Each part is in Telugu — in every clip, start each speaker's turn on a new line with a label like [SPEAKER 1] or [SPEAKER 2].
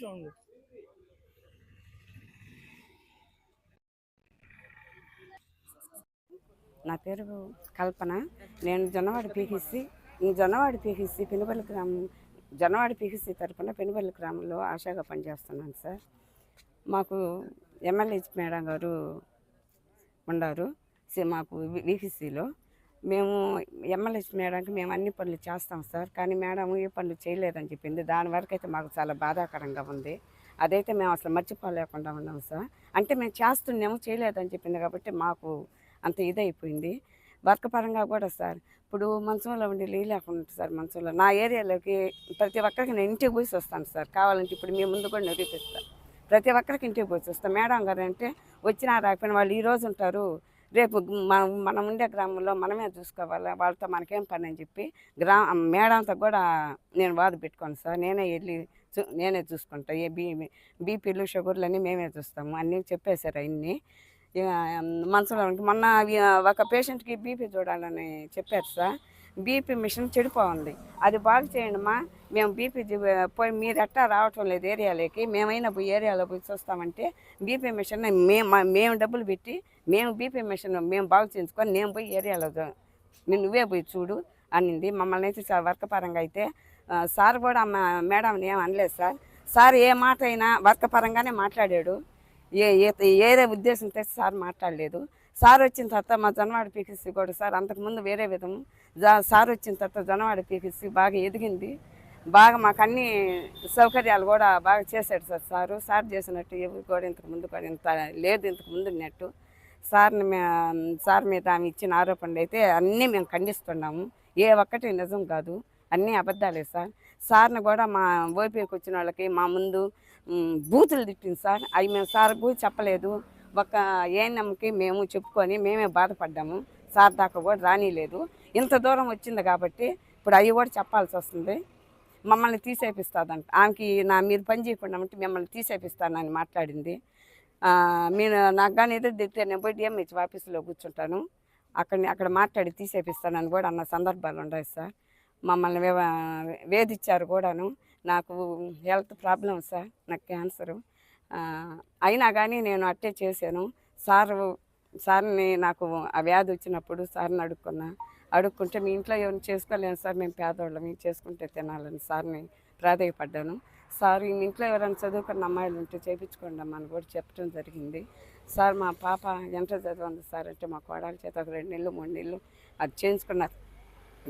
[SPEAKER 1] నిమిషం ఉండు.
[SPEAKER 2] నా పేరు కల్పన. నేను జొన్నవాడ పీకిసి పెనుబల్లి గ్రామం, జొన్నవాడ పీకిసి తరఫున పెనుబల్లి గ్రామంలో ఆశాగా పనిచేస్తున్నాను సార్. మాకు ఎమ్మెల్యే మేడం గారు ఉన్నారు మాకు వీకిసీలో. మేము ఎమ్మెల్యే మేడంకి మేము అన్ని పనులు చేస్తాం సార్, కానీ మేడం ఏ పనులు చేయలేదని చెప్పింది. దాని వరకు అయితే మాకు చాలా బాధాకరంగా ఉంది. అదైతే మేము అసలు మర్చిపోలేకుండా ఉన్నాం సార్. అంటే మేము చేస్తున్నాము, చేయలేదని చెప్పింది కాబట్టి మాకు అంత ఇదైపోయింది. వర్క్ పరంగా కూడా సార్, ఇప్పుడు మంచంలో ఉండి లేకుండా సార్, మంచంలో నా ఏరియాలోకి ప్రతి ఒక్కరికి నేను ఇంటికి పోసి వస్తాను సార్. కావాలంటే ఇప్పుడు మీ ముందు కూడా నిరూపిస్తాను. ప్రతి ఒక్కరికి ఇంటికి పోసి వస్తాను. మేడం గారు అంటే వచ్చినా రాకపోయినా వాళ్ళు ఈరోజు ఉంటారు, రేపు మనం ఉండే గ్రామంలో మనమే చూసుకోవాలి, వాళ్ళతో మనకేం పని అని చెప్పి మేడంతో కూడా నేను వాద పెట్టుకోను సార్. నేనే చూసుకుంటా. బీపీలు షుగర్లు అన్నీ మేమే చూస్తాము. అన్నీ చెప్పేశారు. అన్నీ మనసులో మొన్న ఒక పేషెంట్కి బీపీ చూడాలని చెప్పారు సార్. బీపీ మిషన్ చెడిపోయింది, అది బాగు చేయండిమా, మేము బీపీ పోయి మీరు ఎట్టా రావటం లేదు ఏరియాలోకి, మేమైనా పోయి ఏరియాలో పోయి చూస్తామంటే బీపీ మిషన్ మేము డబ్బులు పెట్టి మేము బీపీ మిషన్ మేము బాగు చేయించుకొని నేను పోయి ఏరియాలో నువ్వే పోయి చూడు అనింది. మమ్మల్ని అయితే సార్ వర్క్ పరంగా అయితే సార్ కూడా మేడంని ఏం అనలేదు సార్. సార్ ఏ మాట అయినా వర్క్ పరంగానే మాట్లాడాడు. ఏదే ఉద్దేశం తెచ్చి సార్ మాట్లాడలేదు. సార్ వచ్చిన తర్వాత మా జొన్నవాడ పీకిసి కూడా సార్ అంతకుముందు వేరే విధం, సార్ వచ్చిన తర్వాత జొన్నవాడ పీకిసి బాగా ఎదిగింది. బాగా మాకు అన్ని సౌకర్యాలు కూడా బాగా చేశాడు సార్. సార్ చేసినట్టు ఎవరు కూడా ఇంతకుముందు కూడా ఇంత లేదు, ఇంతకుముందు ఉన్నట్టు. సార్ మీద ఆమె ఇచ్చిన ఆరోపణలు అయితే అన్నీ మేము ఖండిస్తున్నాము. ఏ ఒక్కటి నిజం కాదు, అన్నీ అబద్ధాలే సార్. సార్ని కూడా మా ఓపీకి వచ్చిన వాళ్ళకి మా ముందు బూతులు తిట్టింది సార్. అవి మేము సార్కు చెప్పలేదు. ఒక ఏఎన్ఎంకి మేము చెప్పుకొని మేమే బాధపడ్డాము. సార్ దాకా కూడా రానిలేదు. ఇంత దూరం వచ్చింది కాబట్టి ఇప్పుడు అవి కూడా చెప్పాల్సి వస్తుంది. మమ్మల్ని తీసేపిస్తుందంట. ఆమెకి మీరు పని చేయకుండా ఉంటే మిమ్మల్ని తీసేపిస్తానని మాట్లాడింది. మీరు నాకు కానీ ఎదురు తిరిగితే నేను పోయి డిఎంహెచ్ ఆఫీసులో కూర్చుంటాను, అక్కడ మాట్లాడి తీసేపిస్తానని కూడా అన్న సందర్భాలు ఉన్నాయి సార్. మమ్మల్ని వేధించారు కూడాను. నాకు హెల్త్ ప్రాబ్లం సార్, నాకు క్యాన్సరు. అయినా కానీ నేను అట్టే చేశాను. సార్ని నాకు ఆ వ్యాధి వచ్చినప్పుడు సార్ని అడుక్కుంటే మీ ఇంట్లో ఎవరిని చేసుకోలేను సార్, మేము పేదవాళ్ళం, మేము చేసుకుంటే తినాలని సార్ని ప్రాధేయపడ్డాను. సార్ మీ ఇంట్లో ఎవరైనా చదువుకున్న అమ్మాయిలు ఉంటే చేయించుకోండి అమ్మా అని కూడా చెప్పడం జరిగింది సార్. మా పాప ఎంటర్ చదవండి సార్ అంటే మా కోడల చేత ఒక 2 నెలలు 3 నెలలు అది చేయించుకున్నారు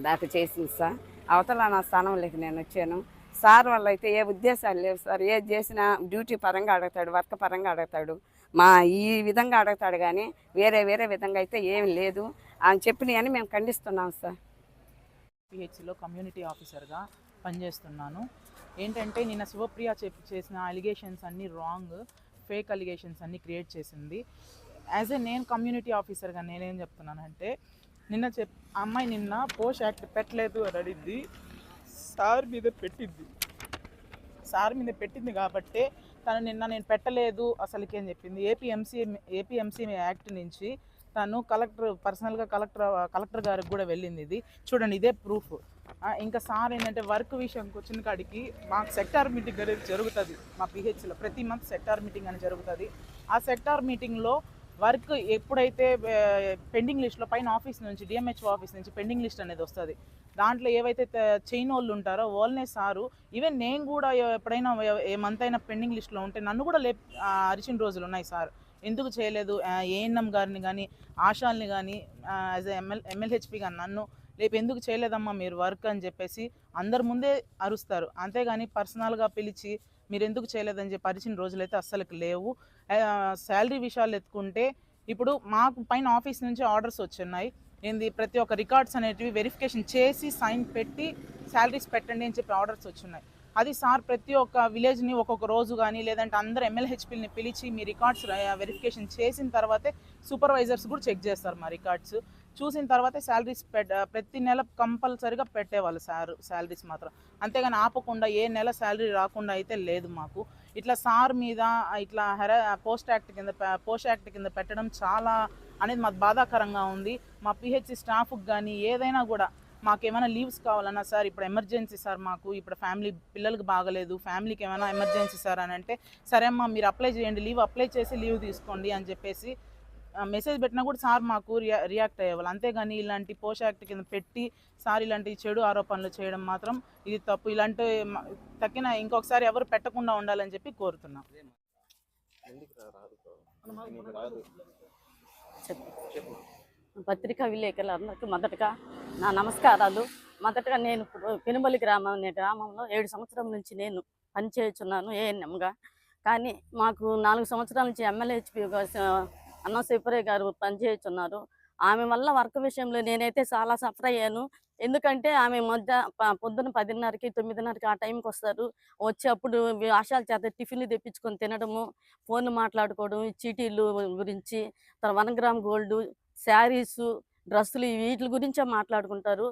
[SPEAKER 2] దాకా చేసింది సార్. అవతల నా స్థానంలోకి నేను వచ్చాను. సార్ వల్ల అయితే ఏ ఉద్దేశాలు లేవు సార్. ఏది చేసినా డ్యూటీ పరంగా అడుగుతాడు, వర్క్ పరంగా అడుగుతాడు, ఈ విధంగా అడుగుతాడు, కానీ వేరే విధంగా అయితే ఏమి లేదు అని చెప్పినవని మేము ఖండిస్తున్నాం సార్.
[SPEAKER 1] పిహెచ్సిలో కమ్యూనిటీ ఆఫీసర్గా పనిచేస్తున్నాను. ఏంటంటే నిన్న శివప్రియ చేసిన అలిగేషన్స్ అన్నీ రాంగ్, ఫేక్ అలిగేషన్స్ అన్నీ క్రియేట్ చేసింది. యాజ్ ఏ నేను కమ్యూనిటీ ఆఫీసర్గా నేనేం చెప్తున్నానంటే, అమ్మాయి నిన్న పోస్ట్ యాక్ట్ పెట్టలేదు అని అడిగింది. సార్ మీద పెట్టింది కాబట్టే తను నిన్న నేను పెట్టలేదు అసలుకి అని చెప్పింది. ఏపీఎంసీ యాక్ట్ నుంచి తను పర్సనల్గా కలెక్టర్ గారికి కూడా వెళ్ళింది. ఇది చూడండి, ఇదే ప్రూఫ్. ఇంకా సార్ ఏంటంటే వర్క్ విషయంకి వచ్చిన కాడికి మాకు సెక్టార్ మీటింగ్ అనేది జరుగుతుంది. మా పిహెచ్లో ప్రతి మంత్ సెక్టార్ మీటింగ్ అని జరుగుతుంది. ఆ సెక్టార్ మీటింగ్లో వర్క్ ఎప్పుడైతే పెండింగ్ లిస్ట్లో పైన ఆఫీస్ నుంచి డిఎంహెచ్ఓ ఆఫీస్ నుంచి పెండింగ్ లిస్ట్ అనేది వస్తుంది, దాంట్లో ఏవైతే చైన్ వాళ్ళు ఉంటారో వాళ్ళనే సారు, ఈవెన్ నేను కూడా ఎప్పుడైనా ఏ మంత్ అయినా పెండింగ్ లిస్ట్లో ఉంటే నన్ను కూడా అరిచిన రోజులు ఉన్నాయి. సార్ ఎందుకు చేయలేదు, ఏఎన్ఎం గారిని కానీ ఆశాల్ని కానీ యాజ్ ఎమ్మెల్హెచ్పి కానీ నన్ను ఎందుకు చేయలేదమ్మా మీరు వర్క్ అని చెప్పేసి అందరి ముందే అరుస్తారు. అంతేగాని పర్సనల్గా పిలిచి మీరు ఎందుకు చేయలేదని చెప్పి అరిచిన రోజులైతే అస్సలకి లేవు. శాలరీ విషయాలు ఎత్తుకుంటే ఇప్పుడు మాకు పైన ఆఫీస్ నుంచి ఆర్డర్స్ వచ్చున్నాయి. ప్రతి ఒక్క రికార్డ్స్ అనేటివి వెరిఫికేషన్ చేసి సైన్ పెట్టి శాలరీస్ పెట్టండి అని చెప్పి ఆర్డర్స్ వచ్చున్నాయి. అది సార్ ప్రతి ఒక్క విలేజ్ని ఒక్కొక్క రోజు కానీ లేదంటే అందరు ఎమ్మెల్హెచ్పీని పిలిచి మీ రికార్డ్స్ వెరిఫికేషన్ చేసిన తర్వాతే సూపర్వైజర్స్ కూడా చెక్ చేస్తారు మా రికార్డ్స్. చూసిన తర్వాతే శాలరీస్ ప్రతి నెల కంపల్సరీగా పెట్టేవాళ్ళు శాలరీస్ మాత్రం. అంతేగాని ఆపకుండా ఏ నెల శాలరీ రాకుండా అయితే లేదు మాకు. ఇట్లా సార్ మీద ఇట్లా పోస్ట్ యాక్ట్ కింద పెట్టడం చాలా అనేది మాకు బాధాకరంగా ఉంది. మా పిహెచ్సి స్టాఫ్కి కానీ ఏదైనా కూడా మాకేమైనా లీవ్స్ కావాలన్నా సార్ ఇప్పుడు ఎమర్జెన్సీ సార్, మాకు ఇప్పుడు ఫ్యామిలీ పిల్లలకి బాగలేదు, ఫ్యామిలీకి ఏమైనా ఎమర్జెన్సీ సార్ అని అంటే సరే అమ్మా మీరు అప్లై చేయండి, లీవ్ అప్లై చేసి లీవ్ తీసుకోండి అని చెప్పేసి మెసేజ్ పెట్టినా కూడా సార్ మాకు రియాక్ట్ అయ్యేవాళ్ళు. అంతేగాని ఇలాంటి పోష్ యాక్ట్ కింద పెట్టి సార్ ఇలాంటి చెడు ఆరోపణలు చేయడం మాత్రం ఇది తప్పు. ఇలాంటి తక్కిన ఇంకొకసారి ఎవరు పెట్టకుండా ఉండాలని చెప్పి కోరుతున్నాం.
[SPEAKER 3] పత్రికా విలేకరులందరికీ మొదటగా నా నమస్కారాలు. మొదటగా నేను ఇప్పుడు పెనుబలి గ్రామంలో 7 సంవత్సరాల నుంచి నేను పనిచేస్తున్నాను ఏఎన్ఎంగా. కానీ మాకు 4 సంవత్సరాల నుంచి ఎమ్మెల్యేహెచ్పి అన్నం శివప్రియ గారు పనిచేస్తున్నారు. ఆమె వల్ల వర్క్ విషయంలో నేనైతే చాలా సఫర్ అయ్యాను. ఎందుకంటే ఆమె పొద్దున 10:30కి 9:30కి ఆ టైంకి వస్తారు. వచ్చి అప్పుడు ఆశాల చేత టిఫిన్లు తెప్పించుకొని తినడము, ఫోన్లు మాట్లాడుకోవడం, చీటీలు గురించి, 1 గ్రామ్ గోల్డ్, శారీసు, డ్రెస్సులు వీటి గురించే మాట్లాడుకుంటారు.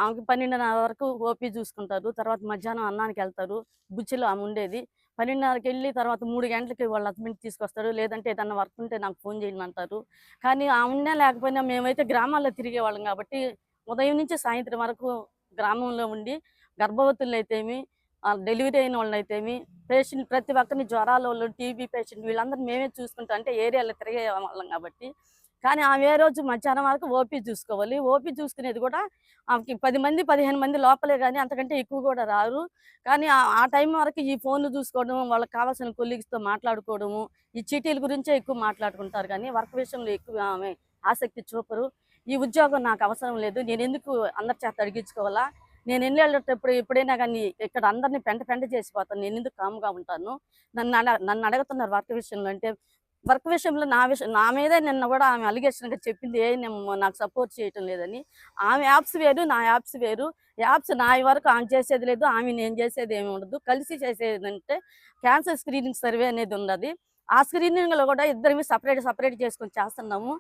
[SPEAKER 3] ఆమెకి 12:30 వరకు ఓపీ చూసుకుంటారు. తర్వాత మధ్యాహ్నం అన్నానికి వెళ్తారు. బుచ్చిలో ఆమె ఉండేది. 12:30కి వెళ్ళి తర్వాత 3 గంటలకి వాళ్ళ హస్బెండ్ తీసుకొస్తారు. లేదంటే ఏదన్నా వర్క్ ఉంటే నాకు ఫోన్ చేయమంటారు. కానీ ఆమె లేకపోయినా మేమైతే గ్రామాల్లో తిరిగేవాళ్ళం కాబట్టి ఉదయం నుంచి సాయంత్రం వరకు గ్రామంలో ఉండి గర్భవతులు అయితేమి, డెలివరీ అయిన వాళ్ళు అయితేమి, పేషెంట్ ప్రతి ఒక్కరిని జ్వరాల వాళ్ళు, టీబీ పేషెంట్ వీళ్ళందరూ మేమే చూసుకుంటాం. అంటే ఏరియాలో తిరిగే వాళ్ళం కాబట్టి. కానీ ఆమె ఏ రోజు మధ్యాహ్నం వరకు ఓపీ చూసుకోవాలి. ఓపీ చూసుకునేది కూడా ఆమెకి 10 మంది 15 మంది లోపలే, కానీ అంతకంటే ఎక్కువ కూడా రారు. కానీ ఆ టైం వరకు ఈ ఫోన్లు చూసుకోవడం, వాళ్ళకి కావాల్సిన కొలీగ్స్తో మాట్లాడుకోవడము, ఈ చీటీల గురించే ఎక్కువ మాట్లాడుకుంటారు. కానీ వర్క్ విషయంలో ఎక్కువ ఆమె ఆసక్తి చూపరు. ఈ ఉద్యోగం నాకు అవసరం లేదు, నేను ఎందుకు అందరి చేత అడిగించుకోవాలా, నేను వెళ్ళేటప్పుడు ఎప్పుడైనా కానీ ఇక్కడ అందరినీ పెంట చేసిపోతాను, నేను ఎందుకు కామ్గా ఉంటాను. నన్ను అడుగుతున్నారు వర్క్ విషయంలో. అంటే వర్క్ విషయంలో నా మీదే నిన్న కూడా ఆమె అలిగేషన్గా చెప్పింది నాకు సపోర్ట్ చేయటం లేదని. ఆమె యాప్స్ వేరు, నా యాప్స్ వేరు. యాప్స్ నా వరకు ఆమె చేసేది లేదు, ఆమె నేను చేసేది ఏమి ఉండదు. కలిసి చేసేది అంటే క్యాన్సర్ స్క్రీనింగ్ సర్వే అనేది ఉన్నది. ఆ స్క్రీనింగ్లో కూడా ఇద్దరివి సపరేట్ చేసుకొని చేస్తున్నాము.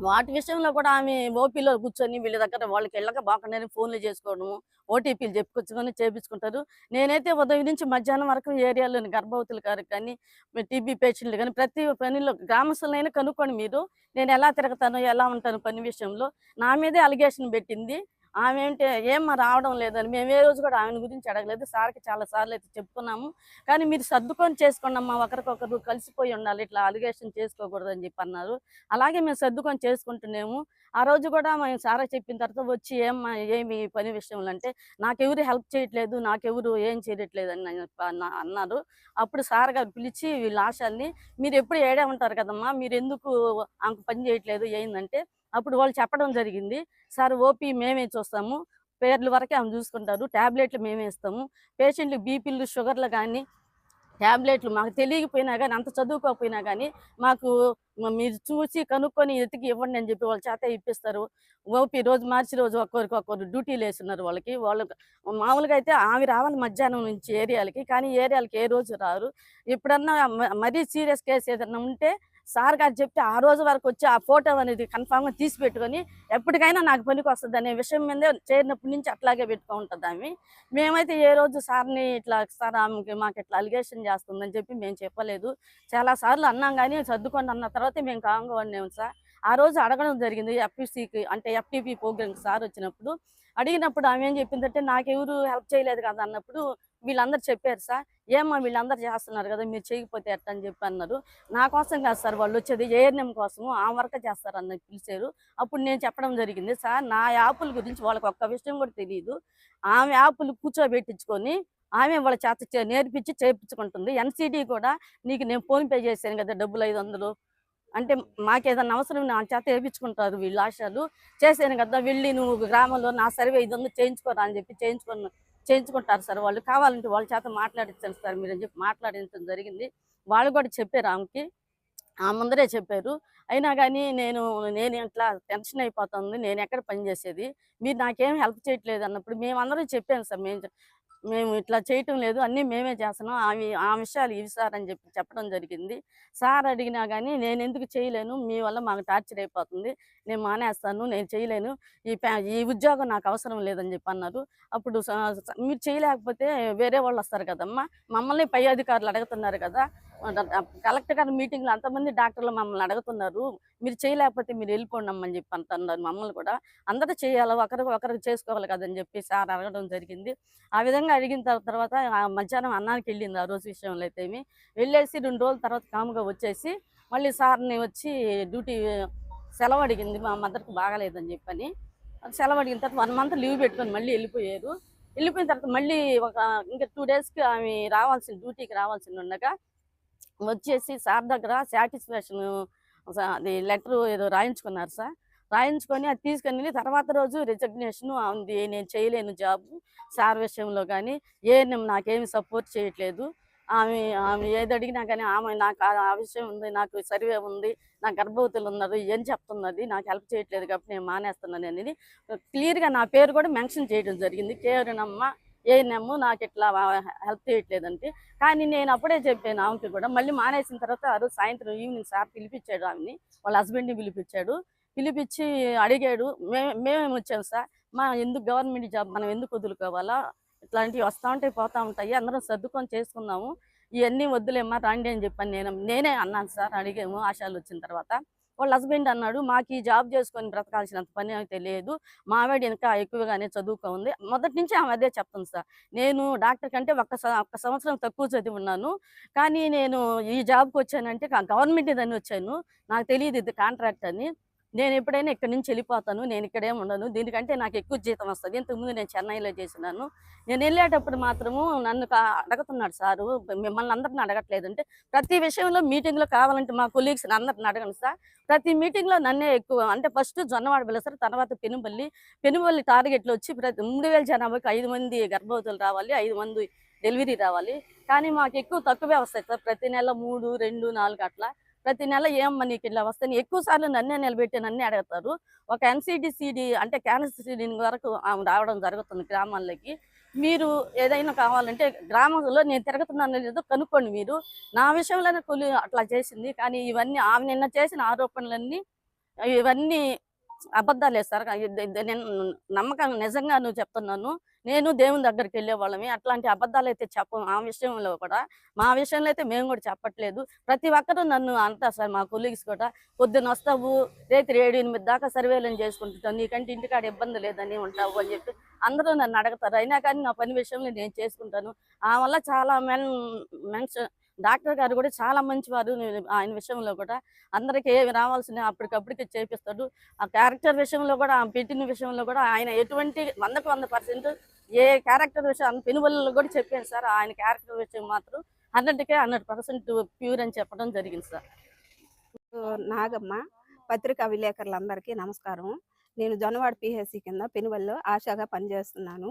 [SPEAKER 3] వాటి విషయంలో కూడా ఆమె ఓపీలో కూర్చొని వీళ్ళ దగ్గర వాళ్ళకి వెళ్ళక బాగుండని ఫోన్లు చేసుకోవడము, ఓటీపీలు చెప్పుకొచ్చుకొని చేపించుకుంటారు. నేనైతే ఉదయం నుంచి మధ్యాహ్నం వరకు ఏరియాలోని గర్భవతుల గారికి కానీ, టీబీ పేషెంట్లు కానీ ప్రతి పనిలో గ్రామస్తులైనా కనుక్కొని మీరు, నేను ఎలా తిరుగుతాను ఎలా ఉంటాను పని విషయంలో. నా మీదే అలిగేషన్ పెట్టింది. ఆమె ఏంటి ఏమ్మా రావడం లేదని. మేము ఏ రోజు కూడా ఆమెను గురించి అడగలేదు. సార్కి చాలా సార్లు అయితే చెప్పుకున్నాము. కానీ మీరు సర్దుకొని చేసుకోండి అమ్మా, ఒకరికొకరు కలిసిపోయి ఉండాలి, ఇట్లా అలిగేషన్ చేసుకోకూడదని చెప్పి అన్నారు. అలాగే మేము సర్దుకొని చేసుకుంటున్నాము. ఆ రోజు కూడా మేము సారా చెప్పిన తర్వాత వచ్చి ఏమి పని విషయంలో అంటే నాకెవరు హెల్ప్ చేయట్లేదు, నాకెవరు ఏం చేయట్లేదు అని అన్నారు. అప్పుడు సార్ గారు పిలిచి వీళ్ళ ఆశల్ని, మీరు ఎప్పుడు ఏడే ఉంటారు కదమ్మా, మీరు ఎందుకు ఆమెకు పని చేయట్లేదు ఏంటంటే అప్పుడు వాళ్ళు చెప్పడం జరిగింది. సార్ ఓపీ మేమే చూస్తాము, పేర్ల వరకే ఆమె చూసుకుంటారు, ట్యాబ్లెట్లు మేమే ఇస్తాము, పేషెంట్లు బీపీలు షుగర్లు కానీ ట్యాబ్లెట్లు మాకు తెలియకపోయినా కానీ, అంత చదువుకోకపోయినా కానీ మాకు మీరు చూసి కనుక్కొని ఎతికి ఇవ్వండి అని చెప్పి వాళ్ళ చేత ఇప్పిస్తారు. ఓపీ రోజు మార్చి రోజు ఒక్కొక్కరు డ్యూటీలు వేస్తున్నారు వాళ్ళకి. మామూలుగా అయితే ఆమె రావాలి మధ్యాహ్నం నుంచి ఏరియాలకి, కానీ ఏరియాలకి ఏ రోజు రారు. ఎప్పుడన్నా మరీ సీరియస్ కేసు ఏదన్నా ఉంటే సార్ గారు చెప్తే ఆ రోజు వరకు వచ్చి ఆ ఫోటో అనేది కన్ఫామ్గా తీసి పెట్టుకొని ఎప్పటికైనా నాకు పనికి వస్తుంది అనే విషయం మీదే చేరినప్పటి నుంచి అట్లాగే పెట్టుకో ఉంటుంది ఆమె. మేమైతే ఏ రోజు సార్ని ఇట్లా సార్ ఆమెకి మాకు ఇట్లా అలిగేషన్ చేస్తుందని చెప్పి మేము చెప్పలేదు. చాలాసార్లు అన్నాం కానీ సర్దుకోండి అన్న తర్వాత మేము కాంగా ఉన్నాము సార్. ఆ రోజు అడగడం జరిగింది ఎఫ్పిసికి, అంటే ఎఫ్టీపీ ప్రోగ్రామ్కి సార్ వచ్చినప్పుడు. అడిగినప్పుడు ఆమె ఏం చెప్పిందంటే నాకెవరు హెల్ప్ చేయలేదు కదా అన్నప్పుడు వీళ్ళందరూ చెప్పారు సార్, ఏమ్మా వీళ్ళందరూ చేస్తున్నారు కదా మీరు చేయకపోతే ఎట్ట అని చెప్పి అన్నారు. నా కోసం కాదు సార్ వాళ్ళు వచ్చేది, ఏఎన్ఎం కోసము ఆ వర్క్ చేస్తారని పిలిచారు. అప్పుడు నేను చెప్పడం జరిగింది, సార్ నా యాప్ల గురించి వాళ్ళకి ఒక్క విషయం కూడా తెలియదు, ఆమె యాప్లు కూర్చోబెట్టించుకొని ఆమె వాళ్ళ చేత నేర్పించి చేయించుకుంటుంది. ఎన్సీడీ కూడా నీకు నేను ఫోన్పే చేశాను కదా డబ్బులు 500, అంటే మాకేదన్నా అవసరం నా చేత వేయించుకుంటారు వీళ్ళు ఆశలు. చేశాను కదా వెళ్ళి నువ్వు గ్రామంలో నా సర్వే 500 చేయించుకోరా అని చెప్పి చేయించుకుంటారు సార్ వాళ్ళు. కావాలంటే వాళ్ళ చేత మాట్లాడించాను సార్ మీరు అని చెప్పి మాట్లాడించడం జరిగింది. వాళ్ళు కూడా చెప్పారు ఆమెకి, ఆ ముందరే చెప్పారు. అయినా కానీ నేను ఇట్లా టెన్షన్ అయిపోతుంది, నేను ఎక్కడ పని చేసేది, మీరు నాకేం హెల్ప్ చేయట్లేదు అన్నప్పుడు మేమందరం చెప్పాను సార్, మేము ఇట్లా చేయటం లేదు, అన్నీ మేమే చేస్తున్నాం, ఆ విషయాలు ఇవి సార్ అని చెప్పి చెప్పడం జరిగింది. సార్ అడిగినా కానీ నేను ఎందుకు చేయలేను, మీ వల్ల మాకు టార్చర్ అయిపోతుంది, నేను మానేస్తాను, నేను చేయలేను, ఈ ఉద్యోగం నాకు అవసరం లేదని చెప్పి అన్నారు. అప్పుడు మీరు చేయలేకపోతే వేరే వాళ్ళు వస్తారు కదమ్మా, మమ్మల్ని పై అధికారులు అడుగుతున్నారు కదా, కలెక్టర్ గారి మీటింగ్లో అంతమంది డాక్టర్లు మమ్మల్ని అడుగుతున్నారు, మీరు చేయలేకపోతే మీరు వెళ్ళిపోండి అమ్మని చెప్పి అంటున్నారు. మమ్మల్ని కూడా అందరూ చేయాలి, ఒకరికి చేసుకోవాలి కదని చెప్పి సార్ అడగడం జరిగింది. ఆ విధంగా అడిగిన తర్వాత మధ్యాహ్నం అన్నానికి వెళ్ళింది ఆ రోజు విషయంలో అయితే వెళ్ళేసి 2 రోజుల తర్వాత కాముగా వచ్చేసి మళ్ళీ సార్ని వచ్చి డ్యూటీ సెలవు అడిగింది. మా మదర్కి బాగాలేదని చెప్పని సెలవు అడిగిన తర్వాత 1 మంత్ లీవ్ పెట్టుకొని మళ్ళీ వెళ్ళిపోయారు. వెళ్ళిపోయిన తర్వాత మళ్ళీ ఇంకా 2 డేస్కి ఆమె డ్యూటీకి రావాల్సింది ఉండగా వచ్చేసి సార్ దగ్గర సాటిస్ఫాక్షన్ అది లెటర్ ఏదో రాయించుకున్నారు సార్. రాయించుకొని అది తీసుకొని వెళ్ళి తర్వాత రోజు రిజగ్నేషన్ ఉంది, నేను చేయలేను జాబ్ సార్ విషయంలో కానీ నాకేమి సపోర్ట్ చేయట్లేదు, ఆమె ఆమె ఏది అడిగినా కానీ ఆమె నాకు ఆ విషయం ఉంది, నాకు సర్వే ఉంది, నా గర్భవతులు ఉన్నారు, ఏం చెప్తున్నది, నాకు హెల్ప్ చేయట్లేదు కాబట్టి నేను మానేస్తున్నాను అనేది క్లియర్గా నా పేరు కూడా మెన్షన్ చేయడం జరిగింది. కేవరనమ్మ ఏనమ్మ నాకు ఇట్లా హెల్ప్ చేయట్లేదంటే. కానీ నేను అప్పుడే చెప్పాను ఆమెకి కూడా. మళ్ళీ మానేసిన తర్వాత ఆ రోజు సాయంత్రం ఈవినింగ్ సార్ పిలిపించాడు ఆమెని, వాళ్ళ హస్బెండ్ని పిలిపించి అడిగాడు, మేమేమి వచ్చాము సార్, ఎందుకు గవర్నమెంట్ జాబ్ మనం ఎందుకు వదులుకోవాలా, ఇట్లాంటివి వస్తూ ఉంటాయి పోతూ ఉంటాయి, అందరం సర్దుకొని చేసుకుందాము, ఇవన్నీ వద్దులేమ్మా రండి అని చెప్పని నేనే అన్నాను సార్. అడిగాము ఆశాలు వచ్చిన తర్వాత. వాళ్ళ హస్బెండ్ అన్నాడు, మాకు ఈ జాబ్ చేసుకొని బ్రతకాల్సినంత పని అయితే లేదు, మా ఆవిడ ఇంకా ఎక్కువగానే చదువుకుంది. మొదటి నుంచి ఆమె అదే చెప్తుంది సార్, నేను డాక్టర్ కంటే ఒక్క సంవత్సరం తక్కువ చదివి ఉన్నాను, కానీ నేను ఈ జాబ్కి వచ్చానంటే గవర్నమెంట్ దాన్ని వచ్చాను, నాకు తెలియదు ఇది కాంట్రాక్ట్ అని, నేను ఎప్పుడైనా ఇక్కడి నుంచి వెళ్ళిపోతాను, నేను ఇక్కడేం ఉండను, దీనికంటే నాకు ఎక్కువ జీతం వస్తుంది. ఇంతకుముందు నేను చెన్నైలో చేసినాను. నేను వెళ్ళేటప్పుడు మాత్రము నన్ను అడుగుతున్నాడు సారు, మిమ్మల్ని అందరిని అడగట్లేదంటే ప్రతి విషయంలో మీటింగ్లో కావాలంటే మా కొలీగ్స్ని అందరిని అడగండి సార్, ప్రతి మీటింగ్లో నన్నే ఎక్కువ అంటే ఫస్ట్ జొన్నవాడ పిలుస్తారు, తర్వాత పెనుబల్లి టార్గెట్లు వచ్చి ప్రతి 3000 జనాభాకి 5 మంది గర్భవతులు రావాలి, 5 మంది డెలివరీ రావాలి, కానీ మాకు ఎక్కువ తక్కువే వస్తాయి సార్. ప్రతి నెల 3, 2, 4 అట్లా ప్రతి నెల ఏమమ్మా నీకు ఇలా వస్తాయి, ఎక్కువ సార్లు నన్నే నిలబెట్టి నన్నే అడుగుతారు. ఒక NCD అంటే క్యాన్సర్ స్క్రీనింగ్ వరకు రావడం జరుగుతుంది గ్రామాల్లోకి. మీరు ఏదైనా కావాలంటే గ్రామంలో నేను తిరుగుతున్నాను లేదో కనుక్కోండి మీరు, నా విషయంలోనే అట్లా చేసింది. కానీ ఇవన్నీ ఆమె నిన్న చేసిన ఆరోపణలన్నీ ఇవన్నీ అబద్ధాలే సార్. నేను నమ్మకం నిజంగా నువ్వు చెప్తున్నాను, నేను దేవుని దగ్గరికి వెళ్ళేవాళ్ళమి, అట్లాంటి అబద్ధాలు అయితే చెప్పము. ఆ విషయంలో కూడా మా విషయంలో అయితే మేము కూడా చెప్పట్లేదు. ప్రతి ఒక్కరూ నన్ను అంటారు సార్, మా కొలీగ్స్ కూడా, పొద్దున్న వస్తావు రేత్రి 7, 8 దాకా సర్వేలను చేసుకుంటుంటావు, నీకంటే ఇంటికాడ ఇబ్బంది లేదని ఉంటావు అని చెప్పి అందరూ నన్ను అడుగుతారు. అయినా కానీ నా పని విషయంలో నేను చేసుకుంటాను. ఆ వల్ల చాలా డాక్టర్ గారు కూడా చాలా మంచివారు. ఆయన విషయంలో కూడా అందరికీ ఏమి రావాల్సిన అప్పటికప్పటికి చేపిస్తాడు. ఆ క్యారెక్టర్ విషయంలో కూడా, ఆ పెట్టిన విషయంలో కూడా ఆయన ఎటువంటి 100కు 100% ఏ క్యారెక్టర్ విషయం పెనుబల్లో కూడా చెప్పాను సార్. ఆయన క్యారెక్టర్ విషయం మాత్రం 100కే 100% ప్యూర్ అని చెప్పడం జరిగింది సార్.
[SPEAKER 2] నాగమ్మ, పత్రికా విలేకరులందరికీ నమస్కారం. నేను జొన్నవాడ PHC కింద పెనుబల్లో ఆశాగా పనిచేస్తున్నాను.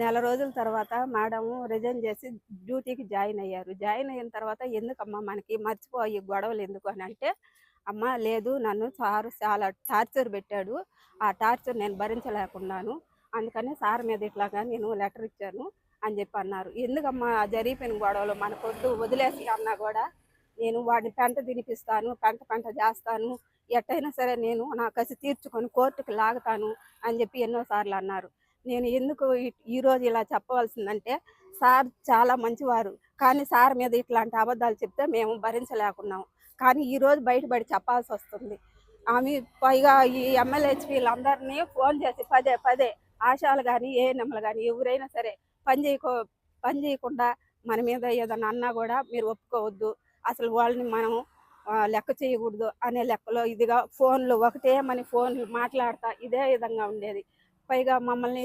[SPEAKER 2] నెల రోజుల తర్వాత మేడం రిజైన్ చేసి డ్యూటీకి జాయిన్ అయ్యారు. జాయిన్ అయిన తర్వాత ఎందుకమ్మా మనకి మర్చిపోయి గొడవలు ఎందుకు అని అంటే, అమ్మ లేదు, నన్ను సారు చాలా టార్చర్ పెట్టాడు, ఆ టార్చర్ నేను భరించలేకున్నాను, అందుకని సార్ మీద ఇట్లాగా నేను లెటర్ ఇచ్చాను అని చెప్పి అన్నారు. ఎందుకమ్మా జరిగిపోయిన గొడవలు మనకొద్దు వదిలేసి అన్నా కూడా, నేను వాడిని పెంట తినిపిస్తాను, పెంట చేస్తాను, ఎట్టయినా సరే నేను నా కసి తీర్చుకొని కోర్టుకు లాగుతాను అని చెప్పి ఎన్నోసార్లు అన్నారు. నేను ఎందుకు ఈరోజు ఇలా చెప్పవలసిందంటే, సార్ చాలా మంచివారు, కానీ సార్ మీద ఇట్లాంటి అబద్ధాలు చెప్తే మేము భరించలేకున్నాము. కానీ ఈరోజు బయటపడి చెప్పాల్సి వస్తుంది. ఆమె పైగా ఈ MLHP వీళ్ళందరినీ ఫోన్ చేసి పదే ఆశాలు కానీ ఏఎన్ఎంలు కానీ ఎవరైనా సరే పని చేయకుండా మన మీద ఏదన్నా అన్నా కూడా మీరు ఒప్పుకోవద్దు, అసలు వాళ్ళని మనం లెక్క చేయకూడదు అనే లెక్కలో ఇదిగా ఫోన్లు ఫోన్లు మాట్లాడతా ఇదే విధంగా ఉండేది. పైగా మమ్మల్ని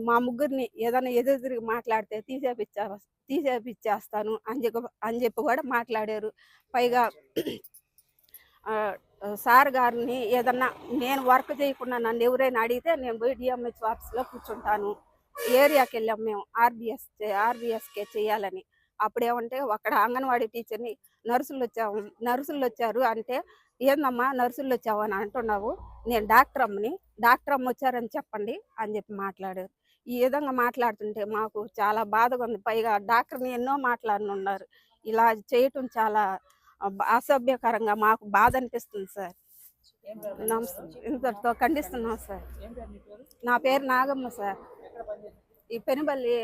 [SPEAKER 2] మా ముగ్గురిని ఏదైనా ఎదురు మాట్లాడితే తీసేపిచ్చేస్తాను అని చెప్పి కూడా మాట్లాడారు. పైగా సార్ గారిని ఏదన్నా నేను వర్క్ చేయకుండా నన్ను ఎవరైనా అడిగితే నేను పోయి DMH ఆఫీస్లో కూర్చుంటాను. ఏరియాకి వెళ్ళాం మేము RBSకే చేయాలని. అప్పుడేమంటే అక్కడ అంగన్వాడీ టీచర్ని నర్సులు వచ్చారు అంటే, ఏందమ్మా నర్సులు వచ్చావు అని అంటున్నావు, నేను డాక్టర్ అమ్మ వచ్చారని చెప్పండి అని చెప్పి మాట్లాడారు. ఈ విధంగా మాట్లాడుతుంటే మాకు చాలా బాధగా ఉంది. పైగా డాక్టర్ని ఎన్నో మాట్లాడనున్నారు. ఇలా చేయటం చాలా అసభ్యకరంగా మాకు బాధ అనిపిస్తుంది సార్. ఇంతటితో ఖండిస్తున్నాం సార్. నా పేరు నాగమ్మ సార్. ఈ పెనుబల్లి